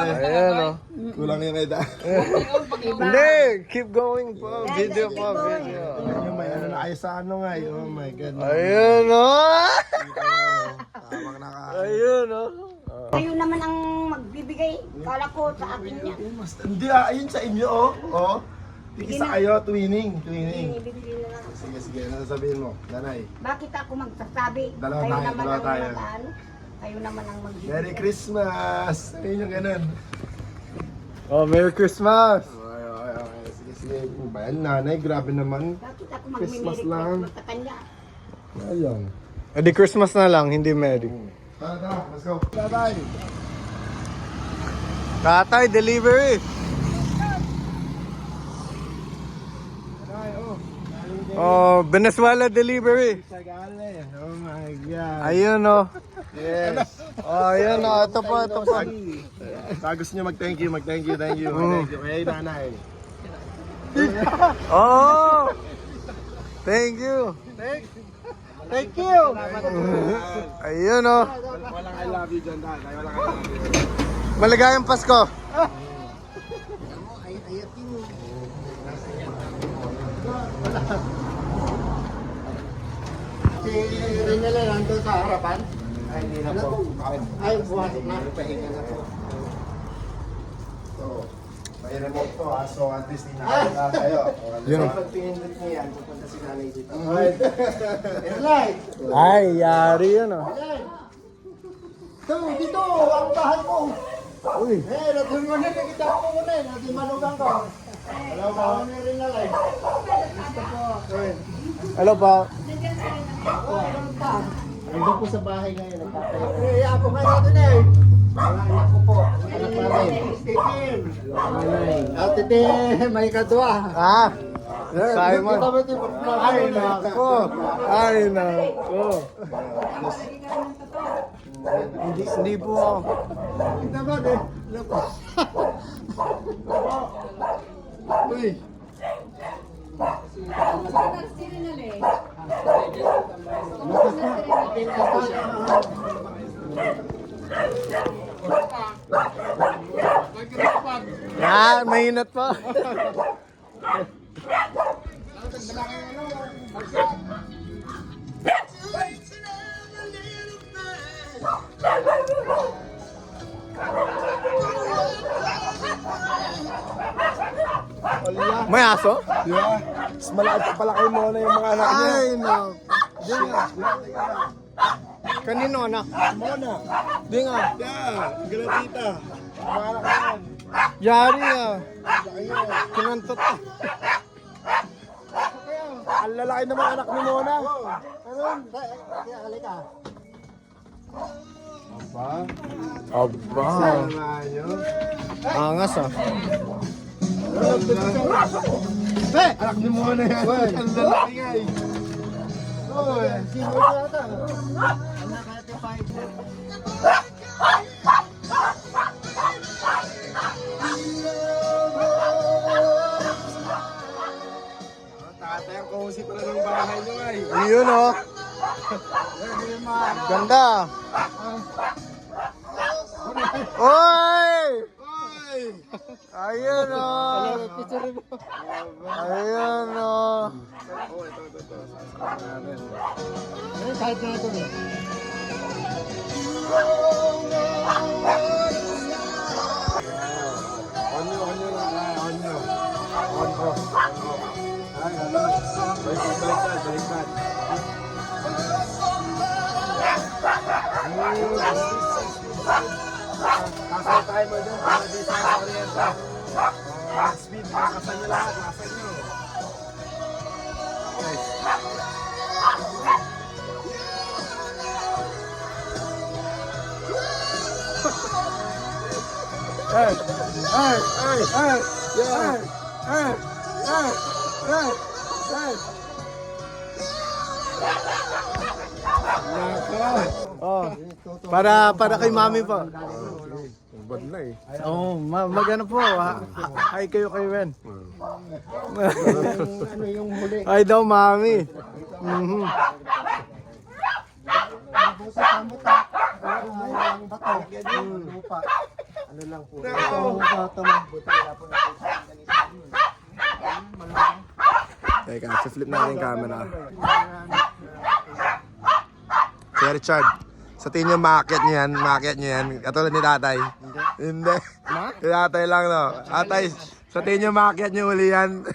Ayan o. Kulang yung edad. Hindi, keep going po. Video po, video. Yung may ano na kayo sa ano nga. Oh my God. Ayun o. Tawag na ka. Ayun o. Kayo naman ang magbibigay. Kala ko sa akin niya. Hindi ayun sa inyo oh. Tigisa kayo, twinning. Bibili na lang. Sige, ano sasabihin mo? Nanay. Bakit ako magsasabi? Dalawa Kayo tayo, naman dalawa ang tayo. mag-ano. Kayo naman ang magbibigay. Merry Christmas! Ayun yung ganun. Oh, Merry Christmas. Okay. Sige. Bayan nanay, grabe naman. Bakit ako Christmas magme-Merry lang. Christmas sa kanya? Ayun. Di Christmas na lang, hindi Merry. Tara, let's go. Tatay! Tatay, delivery. Tatay, oh. Oh, Venezuela delivery. Sagale. Oh my God. Ayun o. Yes. Oh, ayun o. Ito po. Gusto nyo mag-thank you. Thank you. Hey, nanay. Oh! Thank you. Thank you. Ayun o. Walang I love you dyan, tatay. Walang I love you. Maligayang Pasko. Si Rinela nandun sa harapan? Ay, hindi na po. Ay, bumasok na. Pahinga na po. So, may remote to ha. So, at least hinahanda tayo. Yun o. Pag pinindot niya yan, pupunta si nanay dito. Erlay! Ay, yari yun o. Erlay! Ito, dito! Ang bahay ko! Uy. Natin mo na, nakita ko muna eh. Natin manugang ko. Hello po. Ako ni Rinela eh. Gusto po. Hello pa. Nandun po sa bahay ngayon, nagtatayo. Eh, ako kayo natin eh. Mga anak ko po. Anak namin. Stephen. Ate Te, may kadwa. Ah. Simon. Ay, nako. Ay, nako. Hindi po ako. Kita ba eh? Uy. Ah, mainit pa. May aso? Yeah. Mas malaki pala kayo muna yung mga anak niya. Ay, no. Di nga. Kanino anak? Mona. Di nga. Yeah. Galatita. Mga anak yan. Yari ah. Laki yan. Kinantot. Ang lalaki ng mga anak ni Mona. Ano? Kaya halika. Aba. Aba. Sama nyo. Angas ah. Anak ni Mona yan. Ang lalaki nga eh. Oy, sino ito yata? Anak kaya te 5. Tatay ang cozy pala ng bahay nyo nga eh. Yun oh. Ganda. Oy! Oy! Ayun oh. Ayun oh. Oh, ito. Eh, kahit na ito eh. Onyo lang. Onyo. On. Ay, ano? Baliktad. Kasal tayo mo dun, para di sa orienta. Speed, makakasan nyo lahat, nakasan nyo. Oh. Para kay mami po. Bad na eh. Oh, magano po. Hi kayo kay Ren. Ano yung huli? Hi daw mami. Mhm. Busa kamot ha. Ang bato. Lupa. Ano lang po. Ito ang bata mo. Buti wala po nakita ang ganito. Teka, flip natin yung camera. Kuya Richard, sa tingin nyo maakyat nyo yan. Katulad ni tatay. Hindi. Yung tatay lang, no? Tatay, sa tingin nyo maakyat nyo uli yan.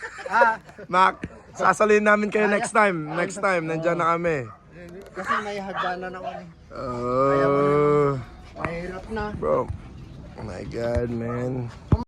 Sasalin namin kayo next time. Next time, nandyan na kami. Kasi may hagdanan ako eh. Oh, Mahirap na. bro. Oh my God, man.